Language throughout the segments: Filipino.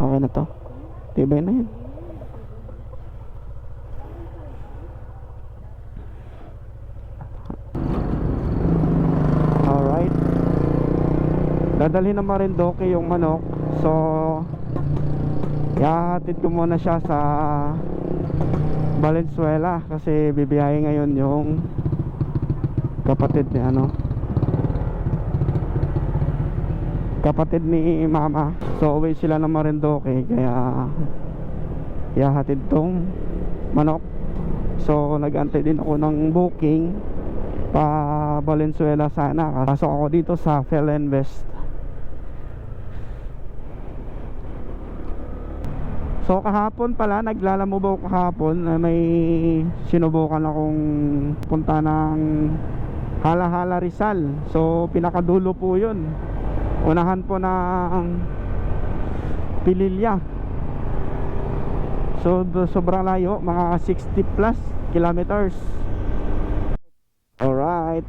Okay na to. Tibay na yan. Alright. Dadalhin na Marinduque yung manok. So ihahatid ko muna siya sa Valenzuela kasi bibiyahe ngayon yung kapatid ni kapatid ni mama. So uwi sila ng Marinduque, kaya ihahatid tong manok. So nag-antay din ako ng booking pa Valenzuela sana. Pasok ako dito sa Philinvest. So kahapon pala, naglalamubaw kahapon, may sinubukan akong punta ng Hala-Hala Rizal. So pinakadulo po yun, unahan po ng Pililya. So sobrang layo, mga 60 plus kilometers. Alright.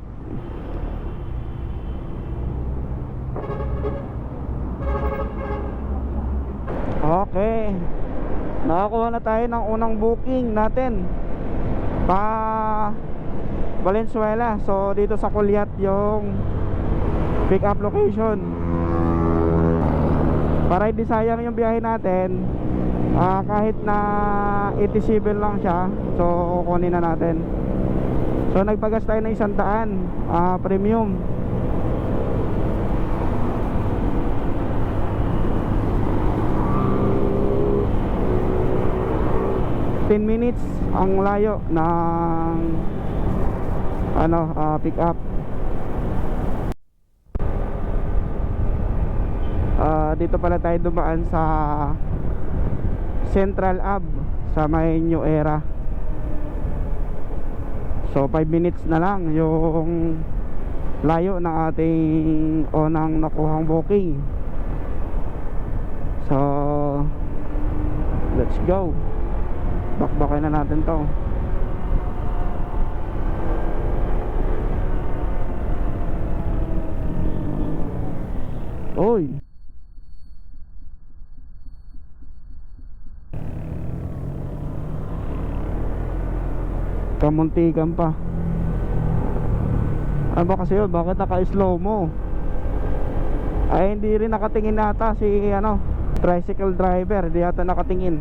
Okay, nakakuha na tayo ng unang booking natin pa Valenzuela. So dito sa Culiat yung pick up location. Para hindi sayang yung biyahe natin, kahit na 87 lang siya, so kukunin na natin. So nagpagas tayo ng 100 premium. Minutes ang layo ng pick up. Dito pala tayo dumaan sa Central Ave sa may New Era. So 5 minutes na lang yung layo ng ating unang nakuhang booking. So let's go. Bakbakin na natin to. Oy, kamuntikan pa. Ano ba kasi yun? Bakit naka-slow mo? Ay hindi rin nakatingin nata si tricycle driver. Hindi yata nakatingin.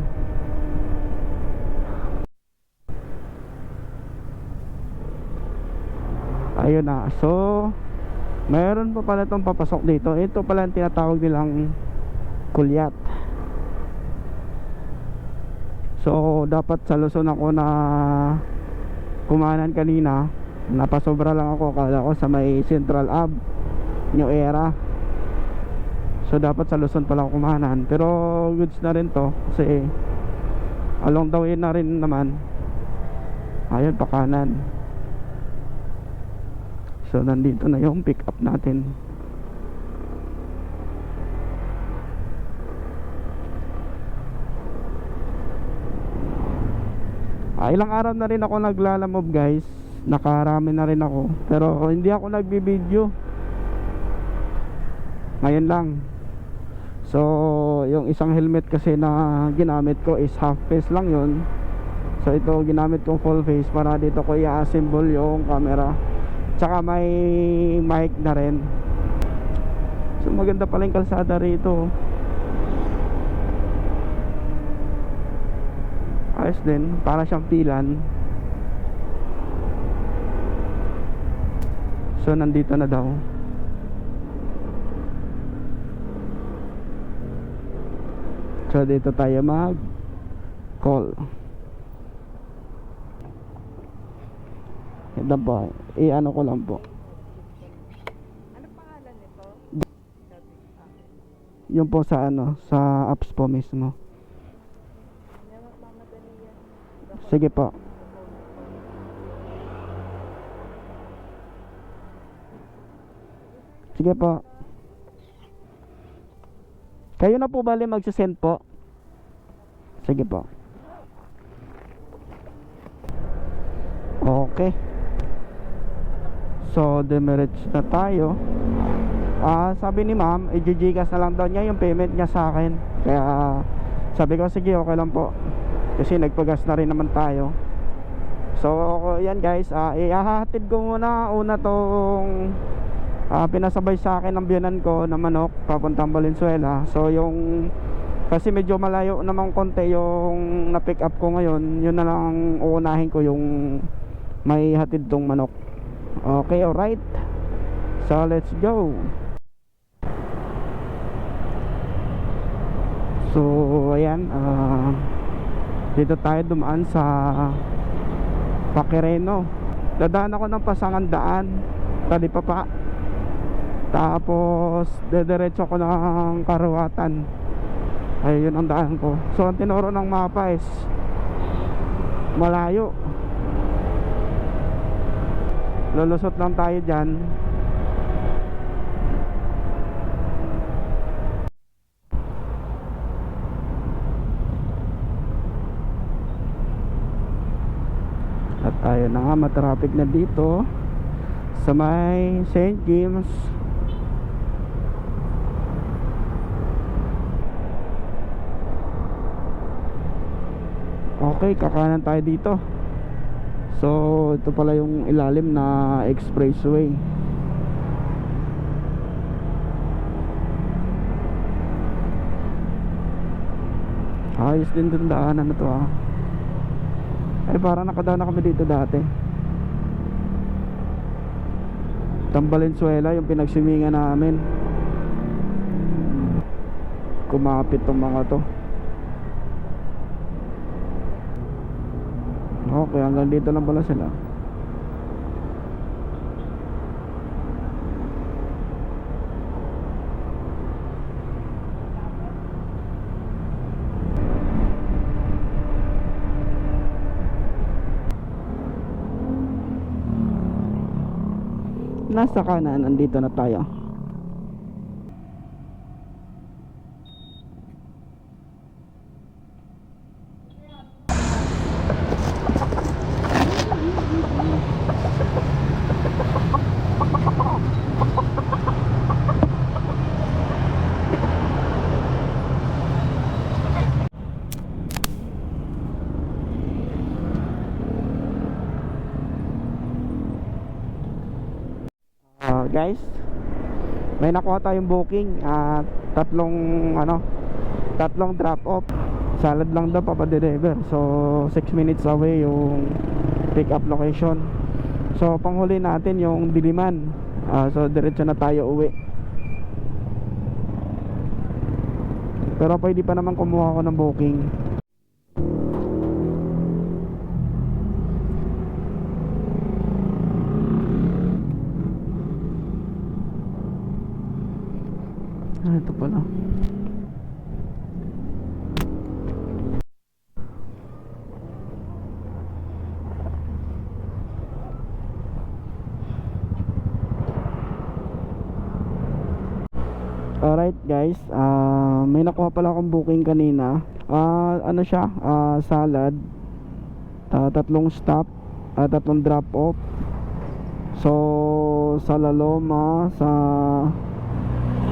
Ayun na. So mayroon pa pala itong papasok dito. Ito pala ang tinatawag nilang Culiat. So dapat sa Luzon ako na kumanan kanina. Napasobra lang ako. Kala ko sa may Central Ave, New Era. So dapat sa Luzon pala ako kumanan. Pero goods na rin to kasi along the way na rin naman. Ayun, pa kanan. So nandito na yung pick up natin. Ilang araw na rin ako naglalamob guys. Nakarami na rin ako. Pero hindi ako nagbibideo. Ngayon lang. So yung isang helmet kasi na ginamit ko is half face lang yun. So ito ginamit kong full face para dito ko i-assemble yung camera. Tsaka may mic na rin. So maganda pala yung kalsada rito. Ayos din, para siyang pilan. So nandito na daw. So dito tayo mag call. Ito po, i-ano ko lang po. Ano pangalan nito? Yung po sa sa apps po mismo. Sige po. Sige po. Kayo na po bali magsisend po. Sige po. Okay. So demerits na tayo. Sabi ni ma'am, i-Gcash na lang daw niya yung payment niya sa akin. Kaya sabi ko, sige, okay lang po. Kasi nagpagas na rin naman tayo. So yan guys, ihahatid ko muna una tong pinasabay sa akin ng biyanan ko na manok papuntang Valenzuela. So yung kasi medyo malayo namang konti yung na-pick up ko ngayon, yun na lang uunahin ko, yung may hatid tong manok. Okay, alright. So let's go. So ayan, dito tayo dumaan sa Paquireno. Dadaan ako ng Pasangandaan, Talipapa. Tapos dediretso ko ng Karuwatan. Ayun ang daan ko. So ang tinuro ng mapa is malayo. Lulusot lang tayo dyan. At ayun na nga, matraffic na dito sa may St. James. Okay, kakanan tayo dito. So ito pala yung ilalim na expressway. Ayos din dun daanan na to Ay parang nakadaan na kami dito dati. Valenzuela yung pinagswimingan namin. Kumapit tong mga to. Okay, hanggang dito lang pala sila. Nasa kanan, andito na tayo. Guys, may nakuha tayong booking at tatlong drop off. Salad lang daw papadeliver. So 6 minutes away yung pick up location. So panghuli natin yung Diliman. So diretso na tayo uwi. Pero pwede pa naman kumuha ko ng booking. Ito pala. Alright guys, may nakuha pala akong booking kanina. Ano siya? Salad. Tatlong stop, tatlong drop off. So sa La Loma, sa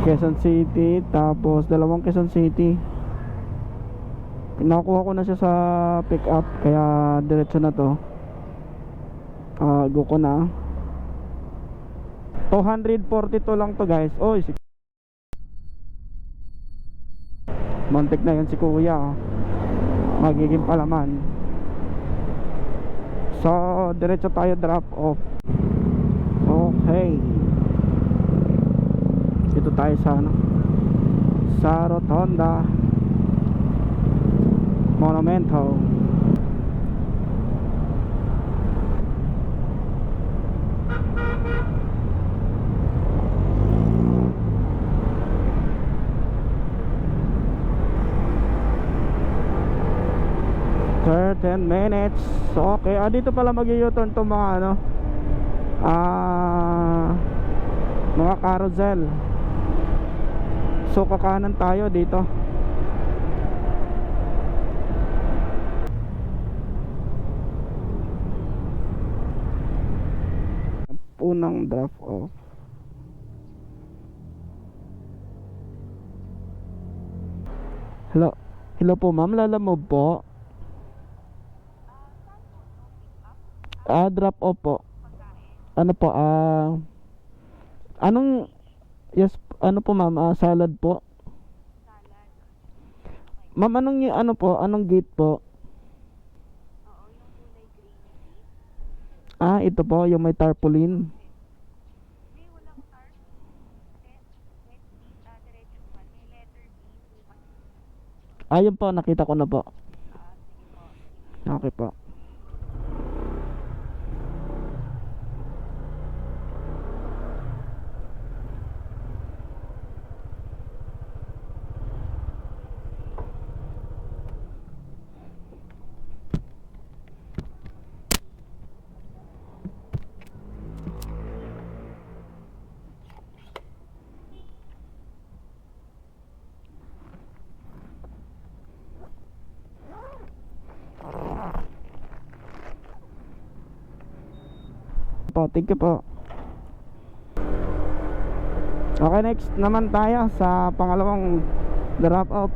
Quezon City, tapos dalawang Quezon City. Nakuha ko na siya sa pick up, kaya diretso na to. Go ko na. 242 lang to guys. Oy, mantik na yan si kuya. Magiging palaman. So diretso tayo drop off. Okay, dito tayo sa Rotonda Monumento. For 10 minutes. Okay, dito pala mag-u-turn to mga mga carousel. So kakanan tayo dito. Unang drop off. Hello. Hello po ma'am, Lalamove po. Drop off po. Ano po, anong, yes, ano po ma'am, salad po. Ma'am, ano po, anong gate po? Ito po, yung may tarpaulin. Yun po, nakita ko na po. Okay po. Thank you po. Okay, next naman tayo sa pangalawang drop off.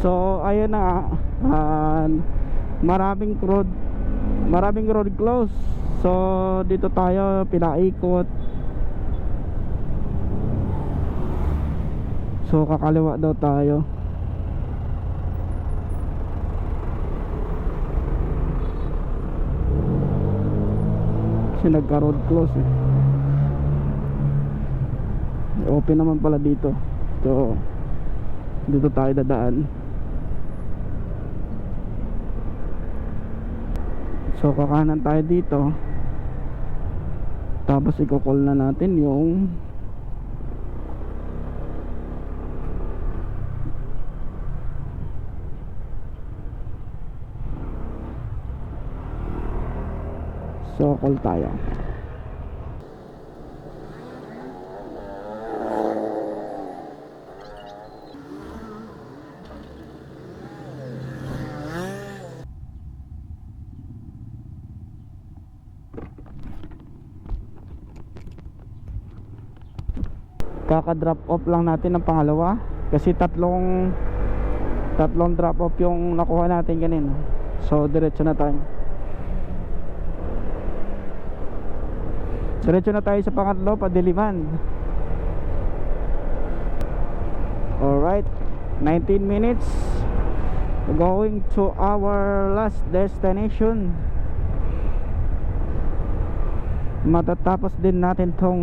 So ayun na nga, maraming road close. So dito tayo pinaikot. So kakaliwa daw tayo. Kasi nagka-road close open naman pala dito. So dito tayo dadaan. So kakanan tayo dito. Tapos i-call na natin yung so call tayo. Kaka-drop off lang natin ng pangalawa kasi tatlong drop off yung nakuha natin kanina. So diretso na tayo. Diretso na tayo sa pangatlo, Padiliman. Alright, 19 minutes going to our last destination. Matatapos din natin tong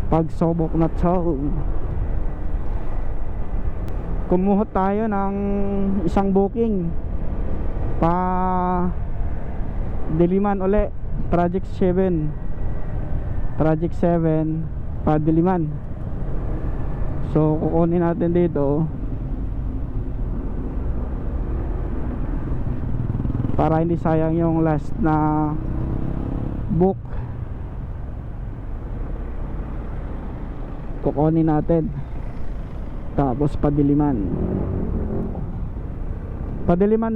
pagsubok na to. Kumuha tayo ng isang booking pa Diliman uli, Project 7 Padiliman. So kukunin natin dito para hindi sayang yung last na book. Kukunin natin tapos Padiliman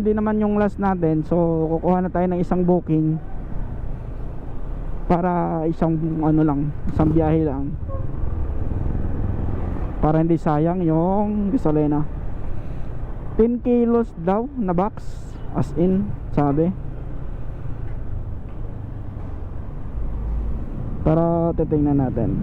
din naman yung last natin. So kukuha na tayo ng isang booking para isang isang biyahe lang para hindi sayang yung gasolina. 10 kilos daw na box, as in sabi. Pero titingnan natin.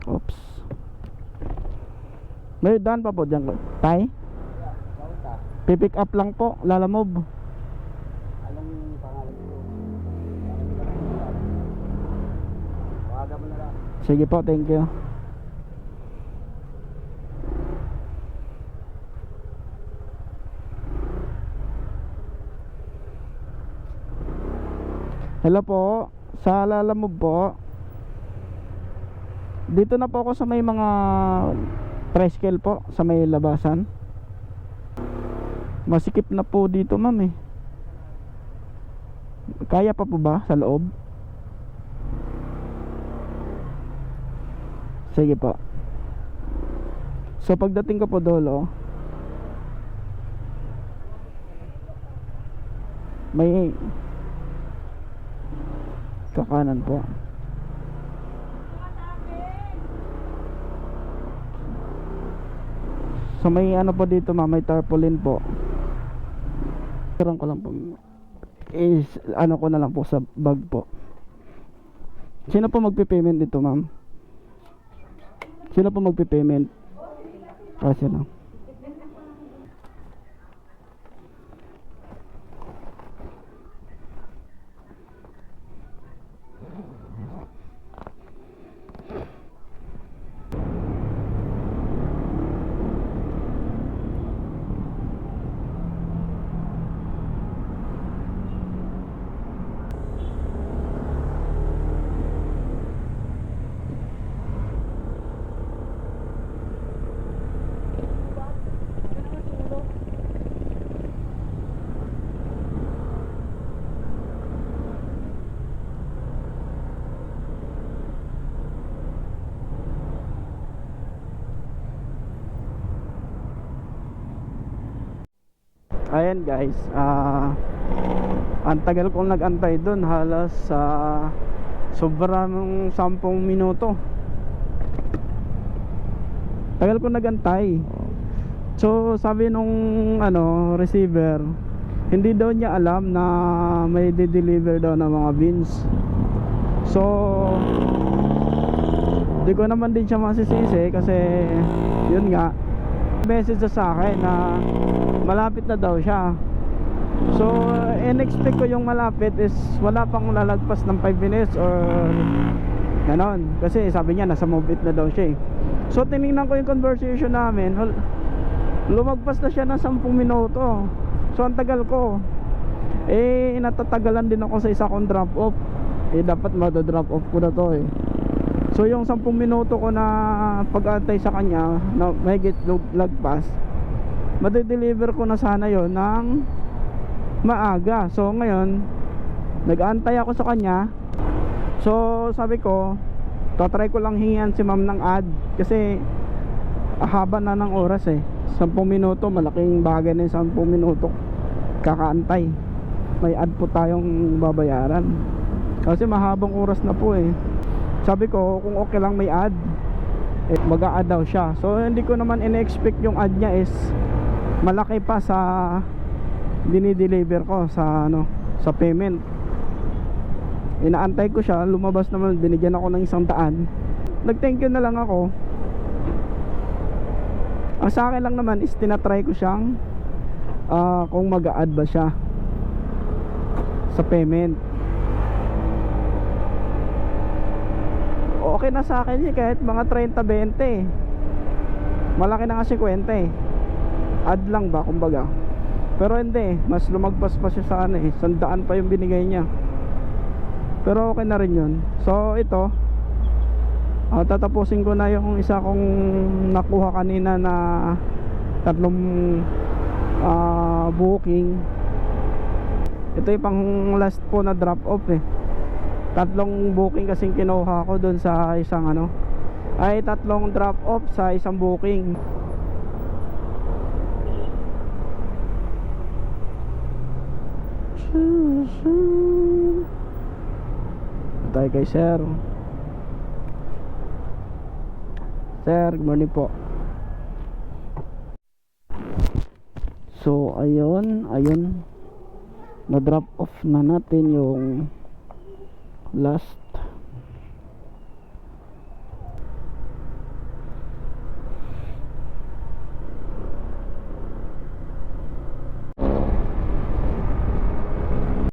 Oops. May daan pa po dyan ko tay? Pipick up lang po, Lalamove. Anong pangalan mo? Tawagan mo na lang. Sige po, thank you. Hello po, sa Lalamove po. Dito na po ako sa may mga tricycle po, sa may labasan. Masikip na po dito ma'am Kaya pa po ba sa loob? Sige po. So pagdating ko po dolo, may kakanan po. So may ano po dito ma'am, may tarpaulin po. Meron ko lang po is ano ko na lang po sa bag po. Sino po magpe-payment dito ma'am? Sino po magpe-payment? Kasi lang. Ayan guys, ang tagal kong nag-antay dun, halos sobrang 10 minuto. Tagal kong nag-antay. So sabi nung receiver, hindi daw niya alam na may de-deliver daw ng mga beans. So di ko naman din siya masisisi kasi yun nga, message sa akin na malapit na daw siya. So in-expect ko yung malapit is wala pang lalagpas ng 5 minutes or ganon, kasi sabi niya nasa move it na daw siya eh. So tinignan ko yung conversation namin, lumagpas na siya ng 10 minuto. So ang tagal ko, natatagalan din ako sa isa kong drop off. Dapat ma-drop off ko na to eh. So yung 10 minuto ko na pag-antay sa kanya na mahigit lagpas, madideliver ko na sana yon ng maaga. So ngayon nag-aantay ako sa kanya. So sabi ko, tatry ko lang hingian si ma'am ng ad, kasi haba na ng oras eh. 10 minuto, malaking bagay na yung 10 minuto kakaantay. May ad po tayong babayaran kasi mahabang oras na po eh. Sabi ko kung okay lang may ad, mag-a-add daw siya. So hindi ko naman in-expect yung ad niya is malaki pa sa dinideliver ko sa sa payment. Inaantay ko siya, lumabas naman, binigyan ako ng 100. Nag-thank you na lang ako. Ang sa akin lang naman is tinatry ko siyang kung mag-a-add ba siya sa payment. Okay na sa akin kahit mga 30-20. Malaki na kasi 50 eh. Add lang ba kumbaga. Pero hindi, mas lumagpas pa siya sa 100 pa yung binigay niya. Pero okay na rin yun. So ito, tatapusin ko na yung isa kong nakuha kanina na 3 booking. Ito yung pang last po na drop off eh. 3 booking kasing kinuha ko dun sa isang 3 drop off sa isang booking. Tayo kay sir. Sir, good morning po. So ayun, na drop off na natin yung last